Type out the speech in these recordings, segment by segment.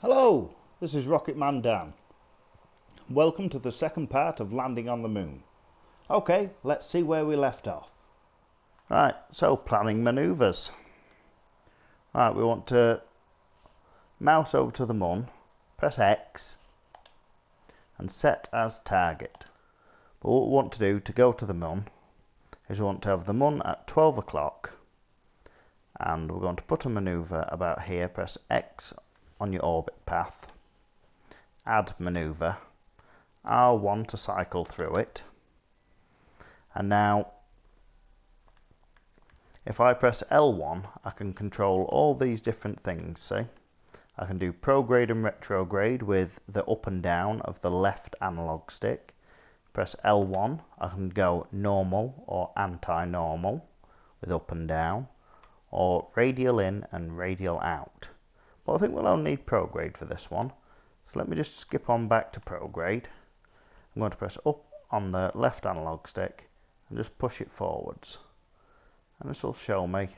Hello, this is Rocket Man Dan. Welcome to the second part of landing on the moon. Okay, let's see where we left off. Right, so planning manoeuvres. Right, we want to mouse over to the Mun, press X and set as target. But what we want to do to go to the Mun is we want to have the Mun at 12 o'clock and we're going to put a manoeuvre about here. Press X on your orbit path, add manoeuvre, R1 to cycle through it, and now if I press L1 I can control all these different things. See, I can do prograde and retrograde with the up and down of the left analog stick. Press L1 I can go normal or anti-normal with up and down, or radial in and radial out. But I think we'll only need prograde for this one, so let me just skip on back to prograde. I'm going to press up on the left analog stick and just push it forwards, and this will show me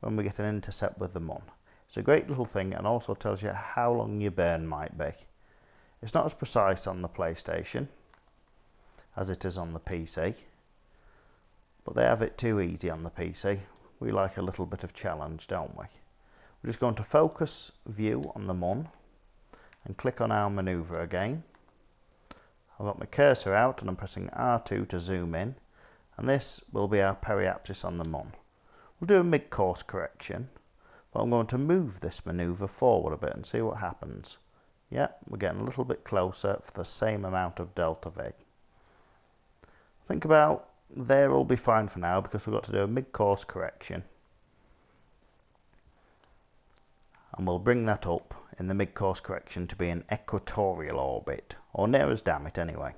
when we get an intercept with the Mun. It's a great little thing and also tells you how long your burn might be. It's not as precise on the PlayStation as it is on the PC, but they have it too easy on the PC. We like a little bit of challenge, don't we? We're just going to focus view on the Mun and click on our manoeuvre again. I've got my cursor out and I'm pressing R2 to zoom in, and this will be our periapsis on the Mun. We'll do a mid-course correction, but I'm going to move this manoeuvre forward a bit and see what happens. Yeah, we're getting a little bit closer for the same amount of delta V. Think about there will be fine for now because we've got to do a mid-course correction. And we'll bring that up in the mid-course correction to be an equatorial orbit, or near as damn it anyway.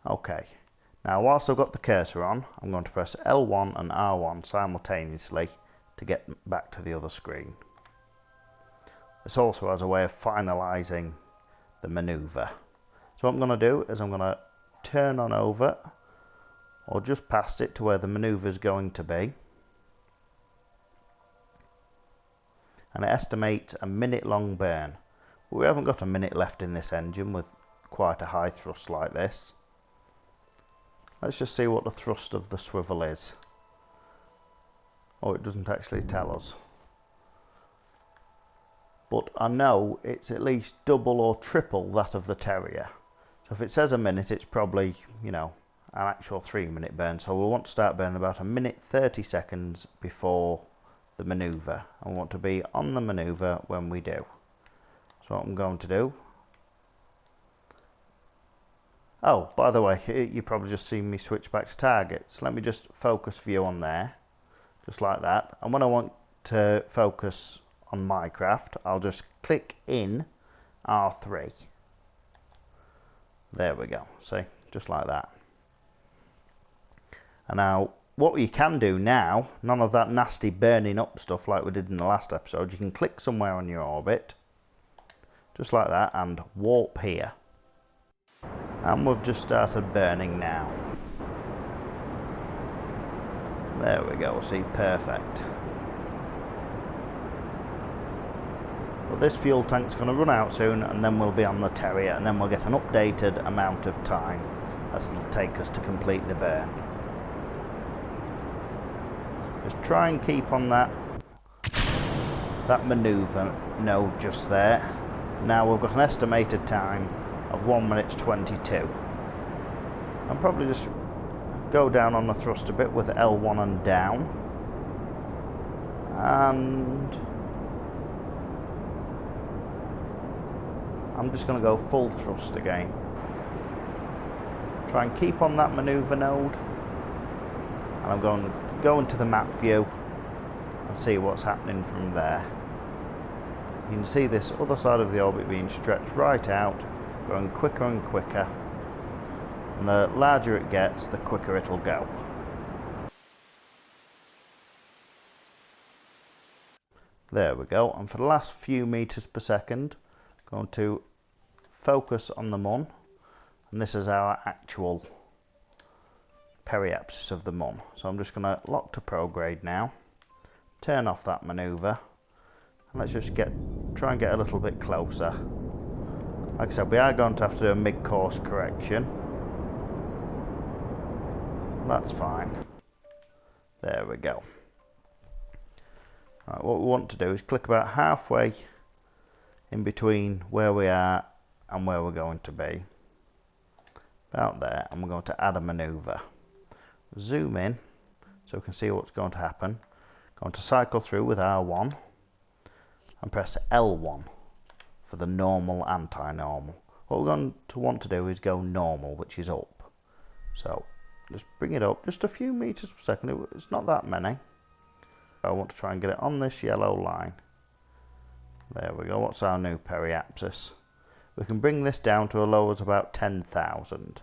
Okay, now whilst I've got the cursor on, I'm going to press L1 and R1 simultaneously to get back to the other screen. This also has a way of finalising the manoeuvre. So what I'm going to do is I'm going to turn on over, or just past it to where the manoeuvre is going to be, and it estimates a minute long burn. But we haven't got a minute left in this engine with quite a high thrust like this. Let's just see what the thrust of the swivel is. Oh, it doesn't actually tell us, but I know it's at least double or triple that of the Terrier. So if it says a minute, it's probably, you know, an actual 3-minute burn. So we'll want to start burning about 1 minute 30 seconds before the manoeuvre, and we want to be on the manoeuvre when we do. So what I'm going to do, oh, by the way, you probably just seen me switch back to targets. Let me just focus view on there, just like that, and when I want to focus on my craft I'll just click in R3. There we go, see, just like that. And now what you can do now, none of that nasty burning up stuff like we did in the last episode, you can click somewhere on your orbit, just like that, and warp here. And we've just started burning now. There we go, see, perfect. Well, this fuel tank's going to run out soon, and then we'll be on the Terrier, and then we'll get an updated amount of time as it'll take us to complete the burn. Just try and keep on that manoeuvre node just there. Now we've got an estimated time of 1 minute 22. I'll probably just go down on the thrust a bit with L1 and down, and I'm just going to go full thrust again. Try and keep on that manoeuvre node, and I'm going to go into the map view and see what's happening from there. You can see this other side of the orbit being stretched right out, going quicker and quicker, and the larger it gets, the quicker it'll go. There we go, and for the last few meters per second, I'm going to focus on the Mun, and this is our actual periapsis of the Mun. So I'm just going to lock to prograde now, turn off that manoeuvre, Let's just try and get a little bit closer. Like I said, we are going to have to do a mid-course correction. That's fine. There we go. Right, what we want to do is click about halfway in between where we are and where we're going to be. About there, and we're going to add a manoeuvre. Zoom in so we can see what's going to happen. Going to cycle through with R1 and press L1 for the normal, anti-normal. What we're going to want to do is go normal, which is up. So just bring it up just a few meters per second. It's not that many. I want to try and get it on this yellow line. There we go. What's our new periapsis? We can bring this down to a low as about 10,000. So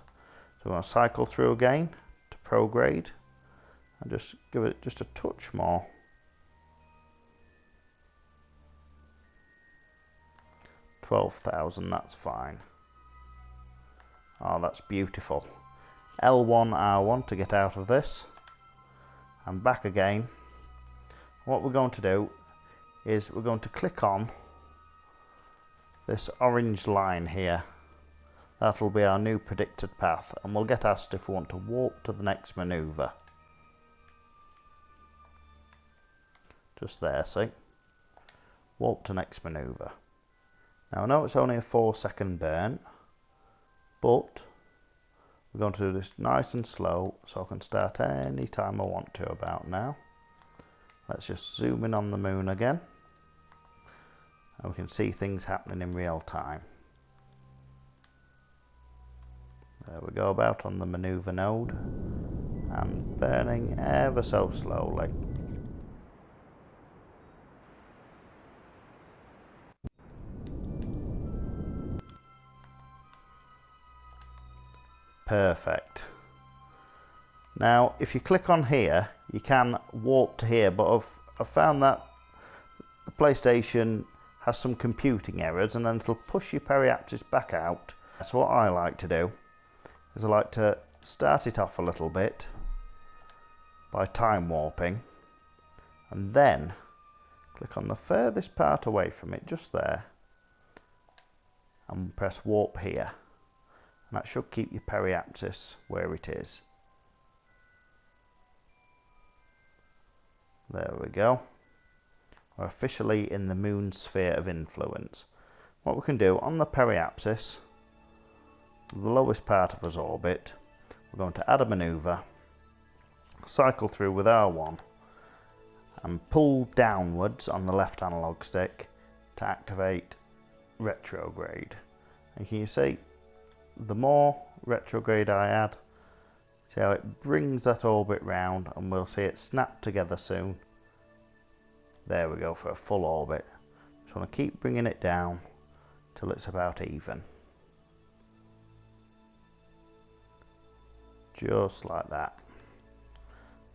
we're going to cycle through again to prograde and just give it just a touch more. 12,000, that's fine. Oh, that's beautiful. L1, R1 to get out of this. And back again. What we're going to do is we're going to click on this orange line here. That'll be our new predicted path, and we'll get asked if we want to warp to the next manoeuvre. Just there, see? Warp to next manoeuvre. Now I know it's only a 4-second burn, but we're going to do this nice and slow so I can start any time I want to about now. Let's just zoom in on the moon again, and we can see things happening in real time. There we go, about on the manoeuvre node, and burning ever so slowly. Perfect. Now if you click on here you can warp to here, but I've found that the PlayStation has some computing errors and then it'll push your periapsis back out. So what I like to do is I like to start it off a little bit by time warping and then click on the furthest part away from it, just there, and press warp here. And that should keep your periapsis where it is. There we go. We're officially in the moon's sphere of influence. What we can do on the periapsis, the lowest part of its orbit, we're going to add a manoeuvre, cycle through with R1, and pull downwards on the left analog stick to activate retrograde. And can you see? The more retrograde I add, see how it brings that orbit round, and we'll see it snap together soon. There we go, for a full orbit. Just want to keep bringing it down till it's about even. Just like that.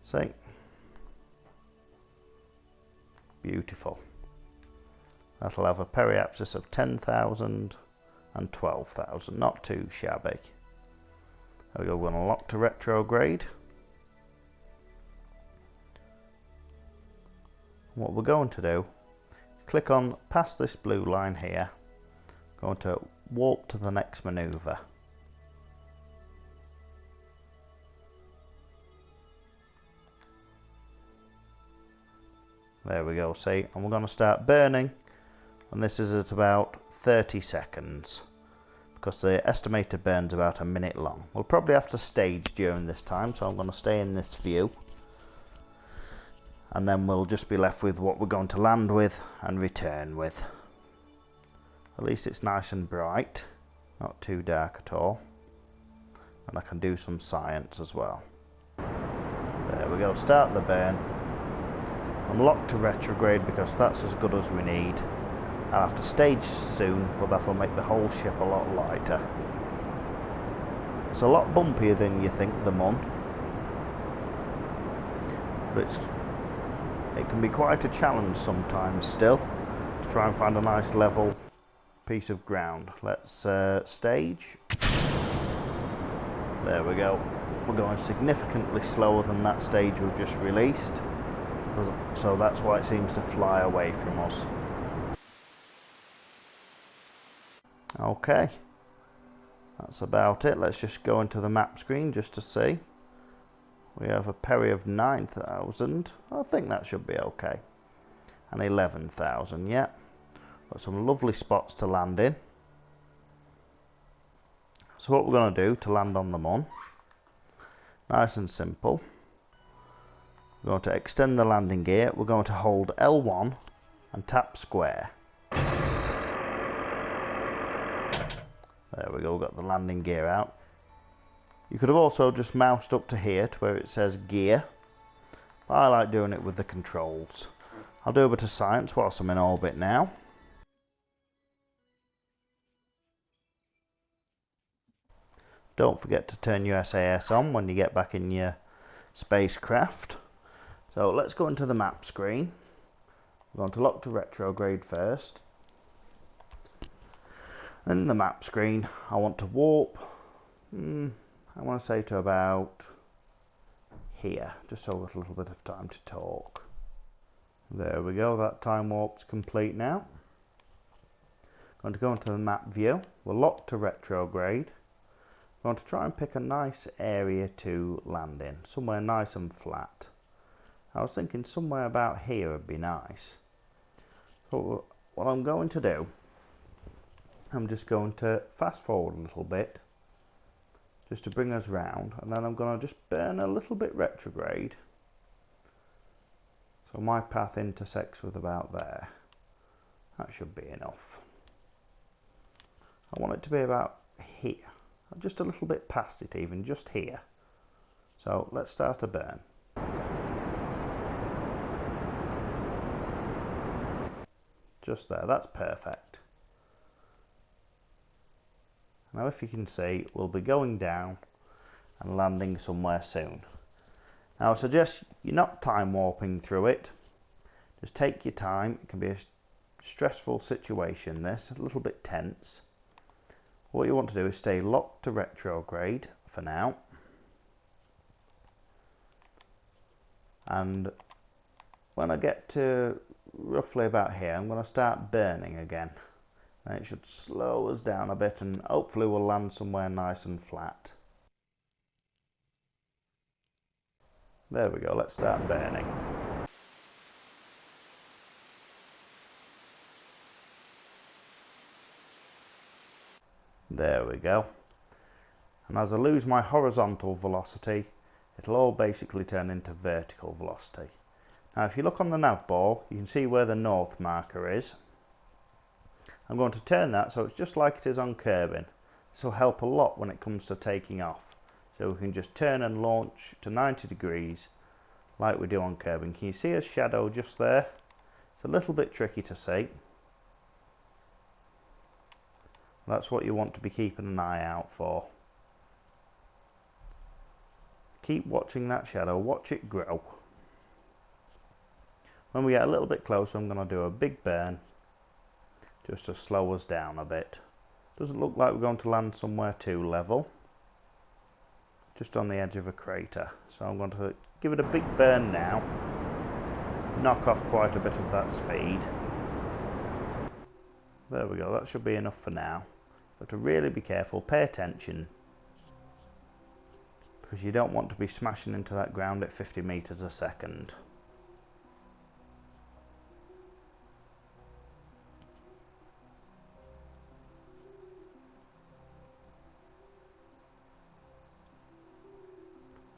See? Beautiful. That'll have a periapsis of 10,000 and 12,000, not too shabby. There we go, we're going to lock to retrograde. What we're going to do, click on past this blue line here, going to warp to the next manoeuvre. There we go, see, and we're going to start burning, and this is at about 30 seconds because the estimated burn's about a minute long. We'll probably have to stage during this time, so I'm going to stay in this view, and then we'll just be left with what we're going to land with and return with. At least it's nice and bright, not too dark at all, and I can do some science as well. There we go, start the burn. I'm locked to retrograde because that's as good as we need. I'll have to stage soon, but that'll make the whole ship a lot lighter. It's a lot bumpier than you think, the Mun, but it can be quite a challenge sometimes still to try and find a nice level piece of ground. Let's stage. There we go. We're going significantly slower than that stage we've just released, so that's why it seems to fly away from us. Okay, that's about it. Let's just go into the map screen just to see. We have a peri of 9,000. I think that should be okay. And 11,000, yeah. Got some lovely spots to land in. So what we're going to do to land on the Mun, nice and simple. We're going to extend the landing gear. We're going to hold L1 and tap square. There we go, got the landing gear out. You could have also just moused up to here to where it says gear. But I like doing it with the controls. I'll do a bit of science whilst I'm in orbit now. Don't forget to turn your SAS on when you get back in your spacecraft. So let's go into the map screen. We're going to lock to retrograde first. And in the map screen, I want to warp. I want to say to about here, just so I've got a little bit of time to talk. There we go, that time warp's complete now. Going to go into the map view. We're locked to retrograde. I'm going to try and pick a nice area to land in, somewhere nice and flat. I was thinking somewhere about here would be nice. So what I'm going to do, I'm just going to fast forward a little bit, just to bring us round, and then I'm going to just burn a little bit retrograde. So my path intersects with about there. That should be enough. I want it to be about here. Just a little bit past it even, just here. So let's start a burn. Just there, that's perfect. Now if you can see, we'll be going down and landing somewhere soon. Now I suggest you're not time warping through it. Just take your time. It can be a stressful situation, this, a little bit tense. What you want to do is stay locked to retrograde for now. And when I get to roughly about here, I'm going to start burning again. And it should slow us down a bit and hopefully we'll land somewhere nice and flat. There we go, let's start burning. There we go. And as I lose my horizontal velocity, it'll all basically turn into vertical velocity. Now if you look on the nav ball, you can see where the north marker is. I'm going to turn that so it's just like it is on Kerbin. This will help a lot when it comes to taking off. So we can just turn and launch to 90 degrees like we do on Kerbin. Can you see a shadow just there? It's a little bit tricky to see. That's what you want to be keeping an eye out for. Keep watching that shadow, watch it grow. When we get a little bit closer, I'm going to do a big burn just to slow us down a bit. Doesn't look like we're going to land somewhere too level, just on the edge of a crater. So I'm going to give it a big burn now, knock off quite a bit of that speed. There we go, that should be enough for now. But to really be careful, pay attention, because you don't want to be smashing into that ground at 50 meters a second.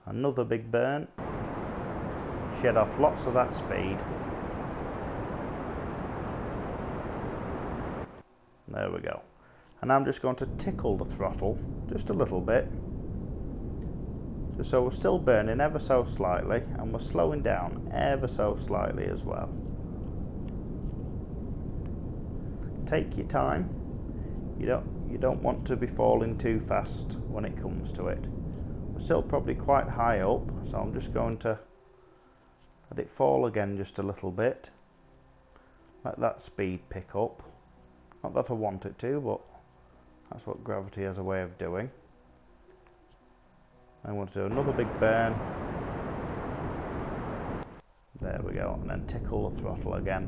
Another big burn, shed off lots of that speed. There we go. And I'm just going to tickle the throttle just a little bit, just so we're still burning ever so slightly and we're slowing down ever so slightly as well. Take your time. You don't want to be falling too fast when it comes to it. We're still probably quite high up, so I'm just going to let it fall again just a little bit. Let that speed pick up. Not that I want it to, but that's what gravity has a way of doing. I want to do another big burn. There we go, and then tickle the throttle again.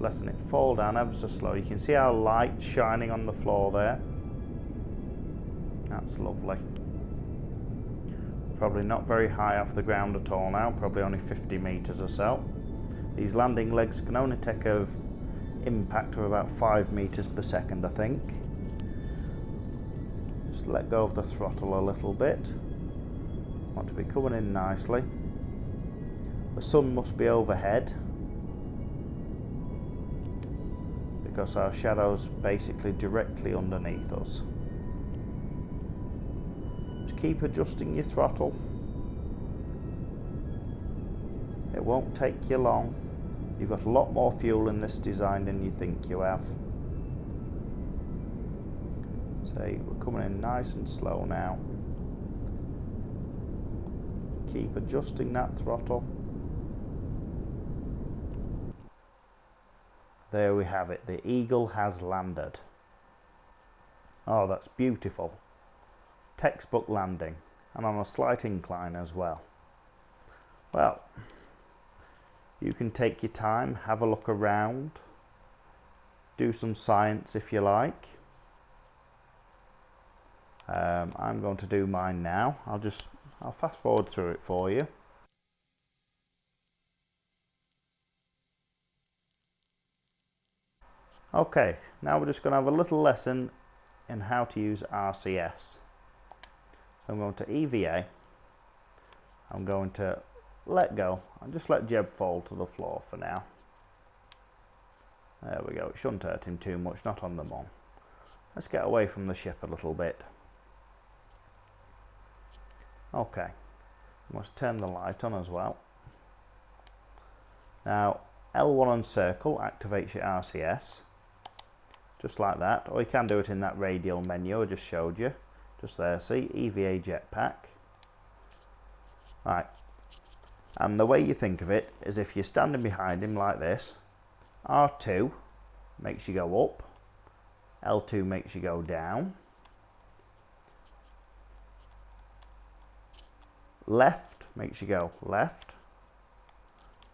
letting it fall down ever so slow. You can see our light shining on the floor there. That's lovely. Probably not very high off the ground at all now, probably only 50 meters or so. These landing legs can only take an impact of about 5 meters per second, I think. Just let go of the throttle a little bit. Want to be coming in nicely. The sun must be overhead, because our shadow's basically directly underneath us. Just keep adjusting your throttle. It won't take you long. You've got a lot more fuel in this design than you think you have. So we're coming in nice and slow now. Keep adjusting that throttle. There we have it. The Eagle has landed. Oh, that's beautiful. Textbook landing, and on a slight incline as well. Well, you can take your time, have a look around, do some science if you like. I'm going to do mine now. I'll fast forward through it for you. Okay, now we're just going to have a little lesson in how to use RCS. So I'm going to EVA. I'm going to let go and just let Jeb fall to the floor for now. There we go. It shouldn't hurt him too much, not on the Mun. Let's get away from the ship a little bit. Okay, we must turn the light on as well. Now L1 on circle activates your RCS, just like that, or you can do it in that radial menu I just showed you, just there. See, EVA jetpack. Right, and the way you think of it is if you're standing behind him like this, R2 makes you go up, L2 makes you go down, left makes you go left,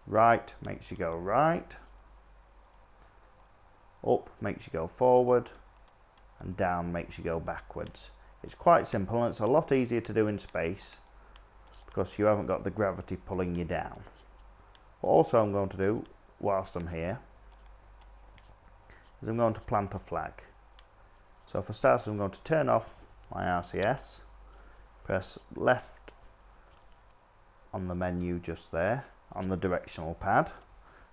right makes you go right, up makes you go forward, and down makes you go backwards. It's quite simple, and it's a lot easier to do in space because you haven't got the gravity pulling you down. What also I'm going to do whilst I'm here is I'm going to plant a flag. So for starters, I'm going to turn off my RCS, press left on the menu just there on the directional pad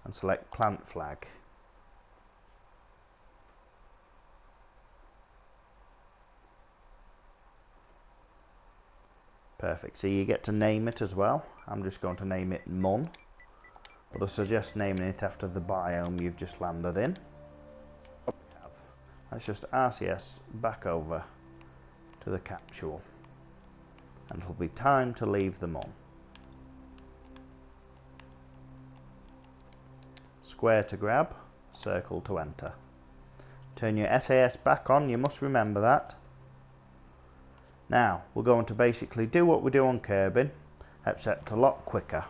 and select plant flag. Perfect. So you get to name it as well. I'm just going to name it Mun, but I suggest naming it after the biome you've just landed in. Let's just RCS back over to the capsule, and it'll be time to leave the Mun. Square to grab, circle to enter. Turn your SAS back on, you must remember that. Now we're going to basically do what we do on Kerbin, except a lot quicker,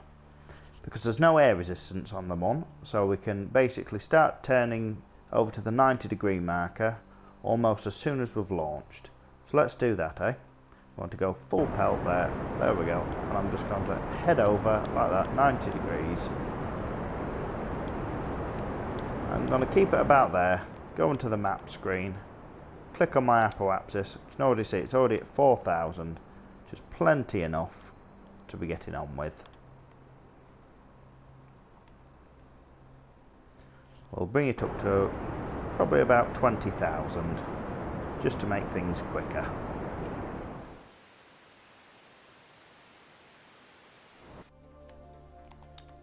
because there's no air resistance on the Mun, so we can basically start turning over to the 90-degree marker almost as soon as we've launched. So let's do that, eh? We want to go full pelt there. There we go. And I'm just going to head over like that, 90 degrees. I'm going to keep it about there, go into the map screen, click on my apoapsis. You can already see it's already at 4,000, which is plenty enough to be getting on with. We'll bring it up to probably about 20,000, just to make things quicker.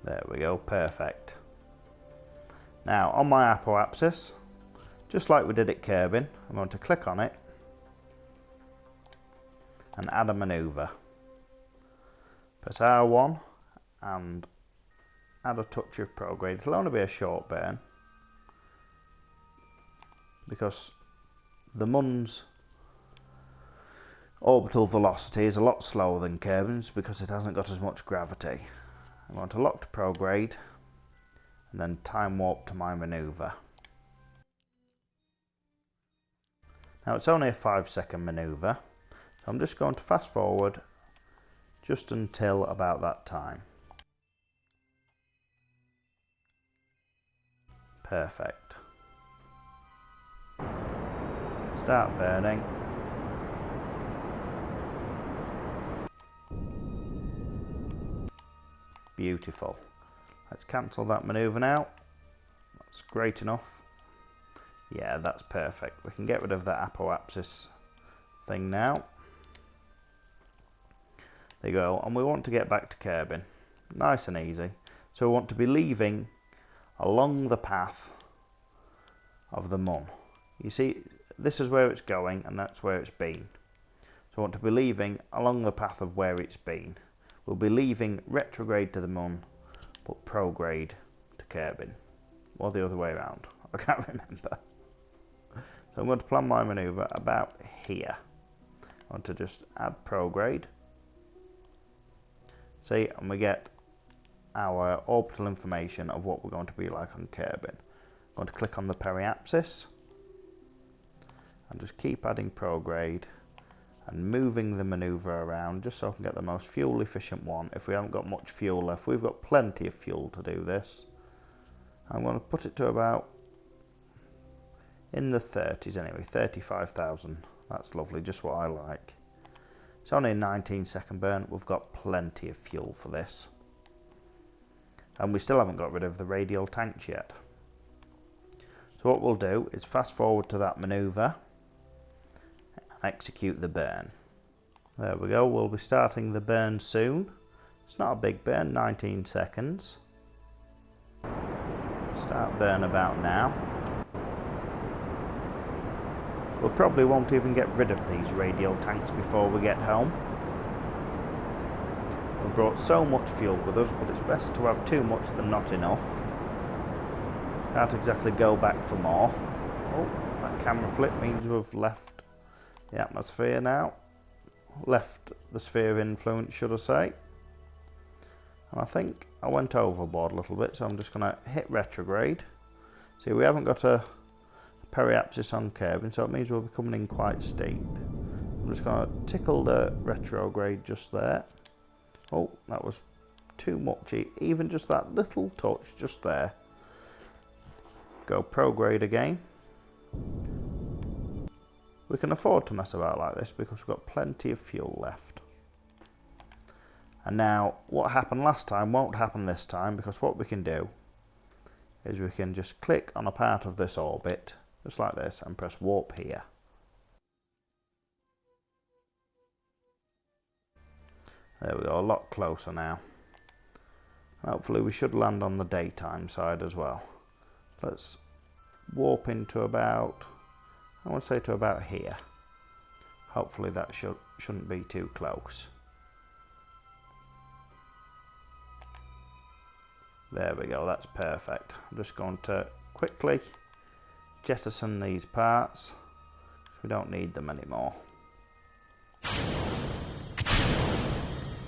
There we go, perfect. Now on my apoapsis, just like we did at Kerbin, I'm going to click on it and add a manoeuvre. Press R1 and add a touch of prograde. It'll only be a short burn, because the Mun's orbital velocity is a lot slower than Kerbin's because it hasn't got as much gravity. I'm going to lock to prograde and then time warp to my manoeuvre. Now it's only a 5-second manoeuvre, so I'm just going to fast forward just until about that time. Perfect. Start burning. Beautiful. Let's cancel that manoeuvre now. That's great enough. Yeah, that's perfect. We can get rid of that apoapsis thing now. There you go. And we want to get back to Kerbin. Nice and easy. So we want to be leaving along the path of the Mun. You see, this is where it's going and that's where it's been. So I want to be leaving along the path of where it's been. We'll be leaving retrograde to the Mun, but prograde to Kerbin. Or the other way around. I can't remember. So I'm going to plan my manoeuvre about here. I want to just add prograde. See, and we get our orbital information of what we're going to be like on Kerbin. I'm going to click on the periapsis and just keep adding prograde and moving the manoeuvre around just so I can get the most fuel efficient one. If we haven't got much fuel left, we've got plenty of fuel to do this. I'm going to put it to about in the 30s anyway, 35,000. That's lovely, just what I like. It's only a 19-second burn. We've got plenty of fuel for this. And we still haven't got rid of the radial tanks yet. So what we'll do is fast forward to that manoeuvre and execute the burn. There we go, we'll be starting the burn soon. It's not a big burn, 19 seconds. Start burn about now. We probably won't even get rid of these radial tanks before we get home. We've brought so much fuel with us, but it's best to have too much than not enough. Can't exactly go back for more. Oh, that camera flip means we've left the atmosphere now. Left the sphere of influence, should I say. And I think I went overboard a little bit, so I'm just going to hit retrograde. See, we haven't got a periapsis on Kerbin, so it means we'll be coming in quite steep. I'm just going to tickle the retrograde just there. Oh, that was too much, even just that little touch just there. Go prograde again. We can afford to mess about like this because we've got plenty of fuel left. And now what happened last time won't happen this time, because what we can do is we can just click on a part of this orbit just like this and press warp here. There we go, a lot closer now. Hopefully we should land on the daytime side as well. Let's warp into about, I want to say to about here. Hopefully that shouldn't be too close. There we go, that's perfect. I'm just going to quickly jettison these parts. We don't need them anymore.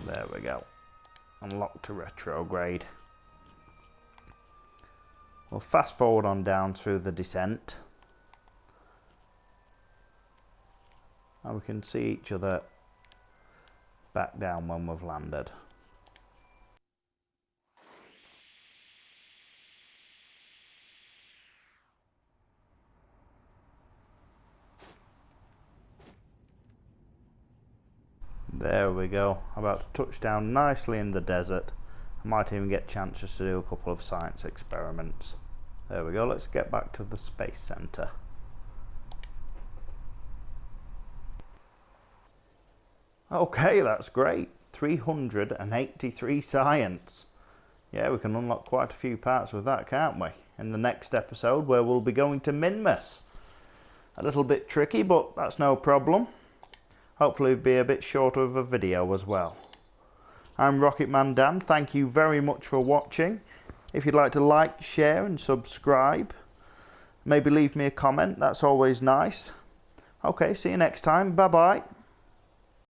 There we go. Unlock to retrograde. We'll fast forward on down through the descent. And we can see each other back down when we've landed. There we go, about to touch down nicely in the desert. I might even get chances to do a couple of science experiments. There we go, let's get back to the Space Center. Okay, that's great. 383 science. Yeah, we can unlock quite a few parts with that, can't we? In the next episode, where we'll be going to Minmus. A little bit tricky, but that's no problem. Hopefully it'll be a bit shorter of a video as well. I'm Rocketman Dan, thank you very much for watching. If you'd like to like, share and subscribe, maybe leave me a comment, that's always nice. Okay, see you next time, bye bye.